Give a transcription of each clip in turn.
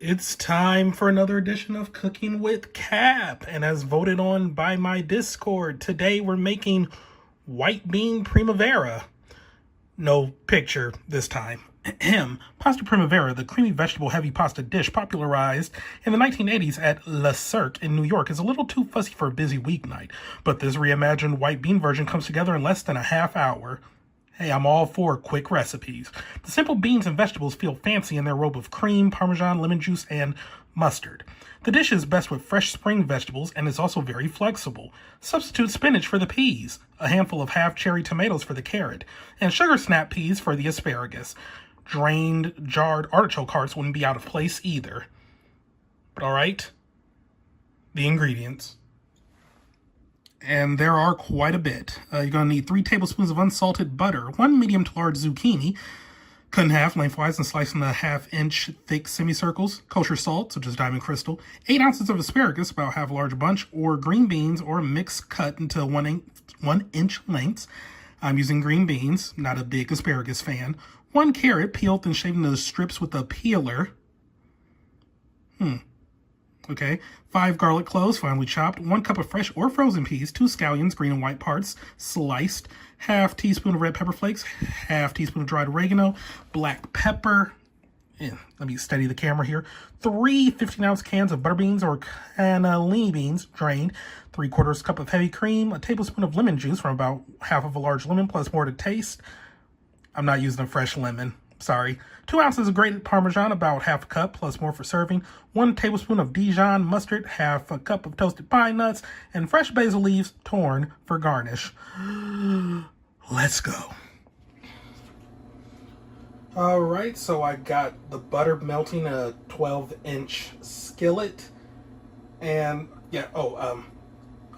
It's time for another edition of Cooking with Cap, and as voted on by my Discord, today we're making white bean primavera. No picture this time. Pasta primavera, the creamy vegetable heavy pasta dish popularized in the 1980s at Le Cirque in New York, is a little too fussy for a busy weeknight, but this reimagined white bean version comes together in less than a half hour. Hey, I'm all for quick recipes. The simple beans and vegetables feel fancy in their robe of cream, parmesan, lemon juice, and mustard. The dish is best with fresh spring vegetables and is also very flexible. Substitute spinach for the peas, a handful of half-cherry tomatoes for the carrot, and sugar snap peas for the asparagus. Drained, jarred artichoke hearts wouldn't be out of place either. But alright, the ingredients. And there are quite a bit. You're going to need 3 tablespoons of unsalted butter, 1 medium to large zucchini, cut in half lengthwise and sliced into 1/2-inch thick semicircles, kosher salt, such as diamond crystal, 8 ounces of asparagus, about half a large bunch, or green beans, or mixed cut into 1-inch lengths. I'm using green beans, not a big asparagus fan. 1 carrot, peeled and shaved into strips with a peeler. Okay, 5 garlic cloves, finely chopped, 1 cup of fresh or frozen peas, 2 scallions, green and white parts, sliced, half teaspoon of red pepper flakes, half teaspoon of dried oregano, black pepper, let me steady the camera here, 3 15-ounce cans of butter beans or cannellini beans, drained, 3/4 cup of heavy cream, a tablespoon of lemon juice from about half of a large lemon, plus more to taste. I'm not using a fresh lemon. Sorry. 2 ounces of grated Parmesan, about half a cup, plus more for serving. 1 tablespoon of Dijon mustard, half a cup of toasted pine nuts, and fresh basil leaves torn for garnish. Let's go. Alright, so I got the butter melting in a 12-inch skillet. And,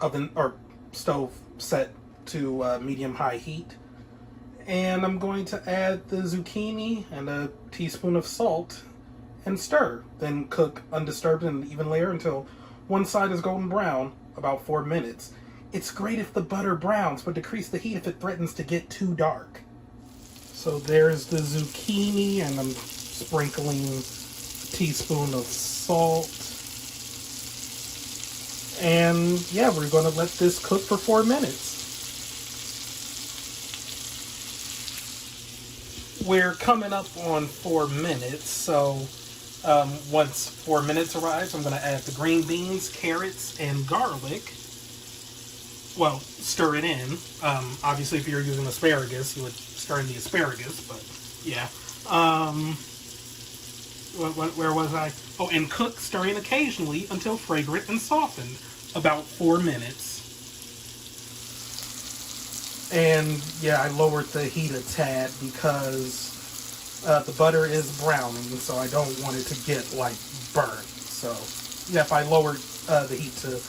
oven or stove set to medium-high heat. And I'm going to add the zucchini and a teaspoon of salt and stir. Then cook undisturbed in an even layer until one side is golden brown, about 4 minutes. It's great if the butter browns, but decrease the heat if it threatens to get too dark. So there's the zucchini, and I'm sprinkling a teaspoon of salt. And yeah, we're going to let this cook for 4 minutes. We're coming up on 4 minutes, so once 4 minutes arrives, I'm going to add the green beans, carrots, and garlic. Well, stir it in. Obviously, if you're using asparagus, you would stir in the asparagus, but yeah. Where was I? Oh, and cook, stirring occasionally until fragrant and softened. About 4 minutes. And yeah, I lowered the heat a tad because the butter is browning, so I don't want it to get like burnt. So yeah, if I lowered the heat to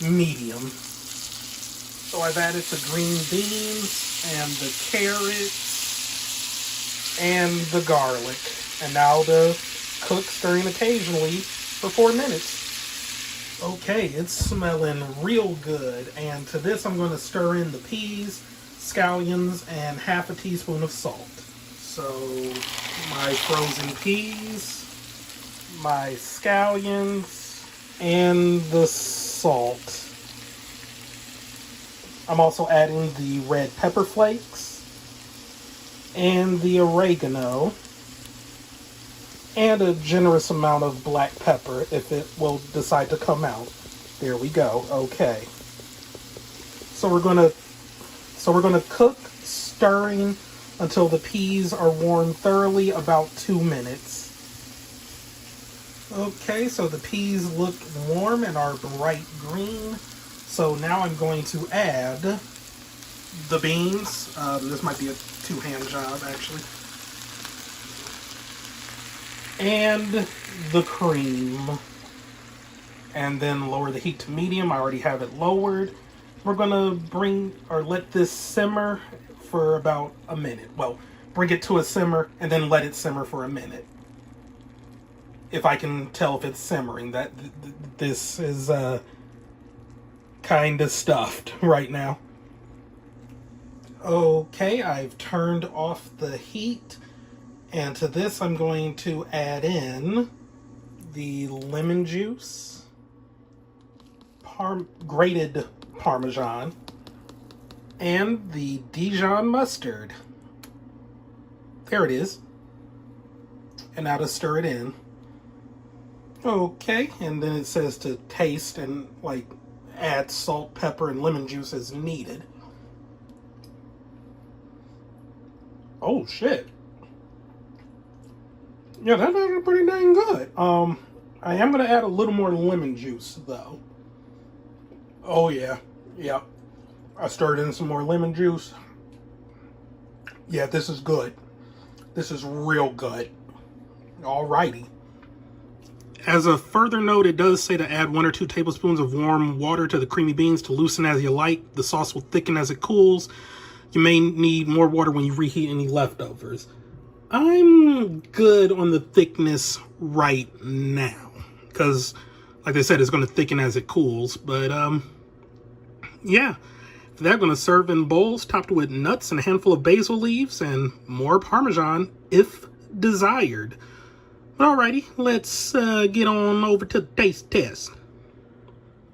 medium. So I've added the green beans and the carrots and the garlic. And now to cook, stirring occasionally for 4 minutes. Okay, it's smelling real good. And to this I'm going to stir in the peas, scallions, and half a teaspoon of salt. So my frozen peas, my scallions, and the salt. I'm also adding the red pepper flakes and the oregano and a generous amount of black pepper if it will decide to come out. There we go. Okay. So we're going to cook, stirring until the peas are warmed thoroughly, about 2 minutes. Okay, so the peas look warm and are bright green. So now I'm going to add the beans. This might be a two-hand job, actually. And the cream. And then lower the heat to medium. I already have it lowered. We're going to let this simmer for about a minute. Well, bring it to a simmer and then let it simmer for a minute. If I can tell if it's simmering. This is kind of stuffed right now. Okay, I've turned off the heat. And to this I'm going to add in the lemon juice, grated Parmesan, and the Dijon mustard. There it is. And now to stir it in. Okay, and then it says to taste and like add salt, pepper, and lemon juice as needed. Oh shit. Yeah, that's actually pretty dang good. I am gonna add a little more lemon juice though. Oh yeah, yeah. I stirred in some more lemon juice. Yeah, this is good. This is real good. Alrighty. As a further note, it does say to add 1 or 2 tablespoons of warm water to the creamy beans to loosen as you like. The sauce will thicken as it cools. You may need more water when you reheat any leftovers. I'm good on the thickness right now because, like I said, it's going to thicken as it cools. But, yeah. They're going to serve in bowls topped with nuts and a handful of basil leaves and more Parmesan if desired. Alrighty, let's get on over to the taste test.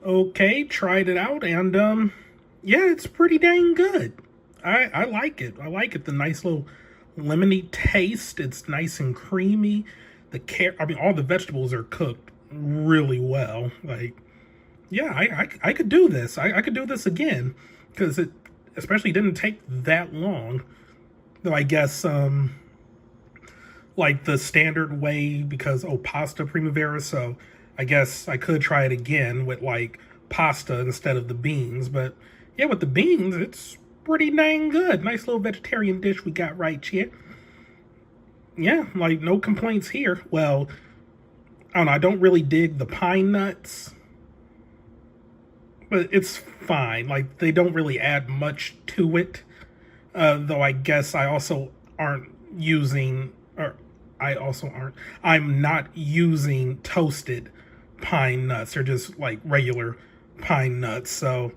Okay, tried it out, and yeah, it's pretty dang good. I like it. I like it. The nice little lemony taste. It's nice and creamy. I mean, all the vegetables are cooked really well. Like, yeah, I could do this. I could do this again because it especially didn't take that long. Though I guess like the standard way because pasta Primavera, so I guess I could try it again with like pasta instead of the beans. But yeah, with the beans, it's pretty dang good. Nice little vegetarian dish we got right here. Yeah, like no complaints here. Well, I don't know, I don't really dig the pine nuts, but it's fine. Like they don't really add much to it. Though I guess I also aren't using, or I'm not using toasted pine nuts. They're just like regular pine nuts. So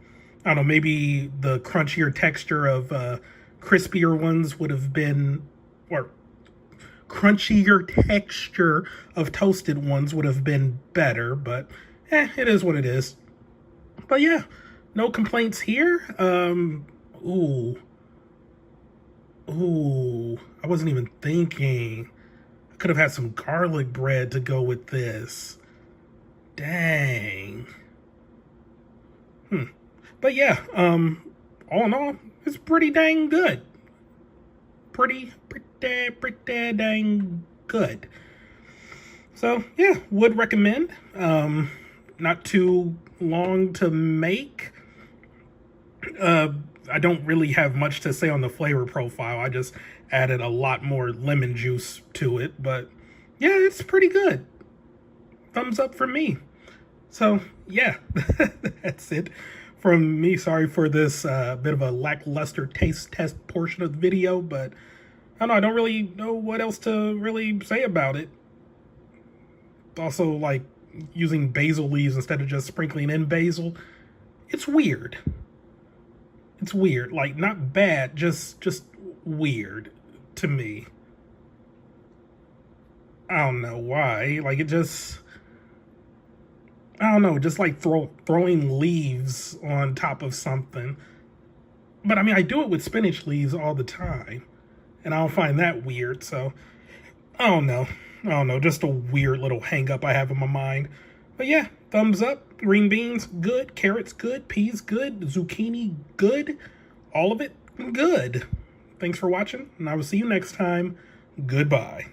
I don't know, maybe the crunchier texture of crispier ones would have been, or crunchier texture of toasted ones would have been better, but it is what it is. But yeah, no complaints here. Ooh, I wasn't even thinking. I could have had some garlic bread to go with this. Dang. But yeah, all in all, it's pretty dang good. Pretty dang good. So yeah, would recommend. Not too long to make. I don't really have much to say on the flavor profile. I just added a lot more lemon juice to it, but yeah, it's pretty good. Thumbs up for me. So yeah, that's it from me. Sorry for this bit of a lackluster taste test portion of the video, but I don't really know what else to really say about it. Also, like using basil leaves instead of just sprinkling in basil, it's weird. It's weird, like not bad, just weird to me. I don't know why. Like it just, I don't know, just like throwing leaves on top of something. But I mean, I do it with spinach leaves all the time, and I don't find that weird. So I don't know, just a weird little hang up I have in my mind. But yeah, thumbs up. Green beans, good. Carrots, good. Peas, good. Zucchini, good. All of it, good. Thanks for watching, and I will see you next time. Goodbye.